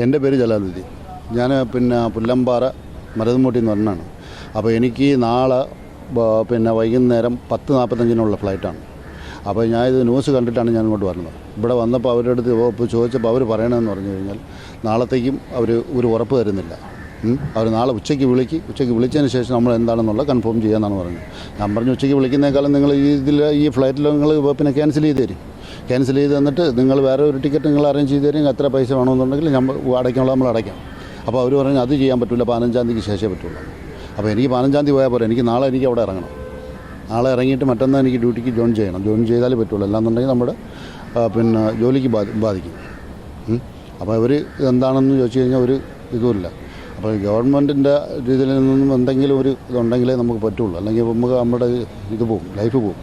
എൻ്റെ പേര് ജലാലുദ്ദീൻ. ഞാൻ പുല്ലമ്പാറ മരുതൻമുട്ടി എന്ന് പറഞ്ഞാണ്. അപ്പോൾ എനിക്ക് നാളെ വൈകുന്നേരം 10:45 ഫ്ലൈറ്റാണ്. അപ്പോൾ ഞാനിത് ന്യൂസ് കണ്ടിട്ടാണ് ഞാൻ ഇങ്ങോട്ട് വരുന്നത്. ഇവിടെ വന്നപ്പോൾ അവരുടെ അടുത്ത് ഇപ്പോൾ ചോദിച്ചപ്പോൾ അവർ പറയണമെന്ന് പറഞ്ഞു കഴിഞ്ഞാൽ നാളത്തേക്കും അവർ ഒരു ഉറപ്പ് തരുന്നില്ല. അവർ നാളെ ഉച്ചയ്ക്ക് വിളിച്ചതിന് ശേഷം നമ്മൾ എന്താണെന്നുള്ള കൺഫേം ചെയ്യാമെന്നാണ് പറഞ്ഞത്. ഞാൻ പറഞ്ഞു ഉച്ചയ്ക്ക് വിളിക്കുന്നേക്കാളും നിങ്ങൾ ഈ ഫ്ലൈറ്റിൽ നിങ്ങൾ ക്യാൻസൽ ചെയ്ത് തരും. ക്യാൻസൽ ചെയ്ത് തന്നിട്ട് നിങ്ങൾ വേറെ ഒരു ടിക്കറ്റ് നിങ്ങൾ അറേഞ്ച് ചെയ്ത് തരും. എത്ര പൈസ വേണമെന്നുണ്ടെങ്കിൽ നമ്മൾ അടയ്ക്കാം. അപ്പോൾ അവർ പറഞ്ഞു അത് ചെയ്യാൻ പറ്റില്ല, 15-ാം തീയതിക്ക് ശേഷമേ പറ്റുള്ളൂ. അപ്പോൾ എനിക്ക് 15-ാം തീയതി പോയാൽ പോരെ, എനിക്ക് നാളെ അവിടെ ഇറങ്ങണം. നാളെ ഇറങ്ങിയിട്ട് മറ്റന്നാൾ എനിക്ക് ഡ്യൂട്ടിക്ക് ജോയിൻ ചെയ്യണം. ജോയിൻ ചെയ്താലേ പറ്റുള്ളൂ, അല്ലാന്നുണ്ടെങ്കിൽ നമ്മുടെ ജോലിക്ക് ബാധിക്കും. അപ്പോൾ ഇവർ എന്താണെന്ന് ചോദിച്ചു കഴിഞ്ഞാൽ ഒരു ഇതുമില്ല. അപ്പോൾ ഗവൺമെൻറ്റിൻ്റെ രീതിയിൽ നിന്നും എന്തെങ്കിലും ഒരു ഇതുണ്ടെങ്കിലേ നമുക്ക് പറ്റുള്ളൂ, അല്ലെങ്കിൽ നമുക്ക് നമ്മുടെ ഇത് പോകും, ലൈഫ് പോകും.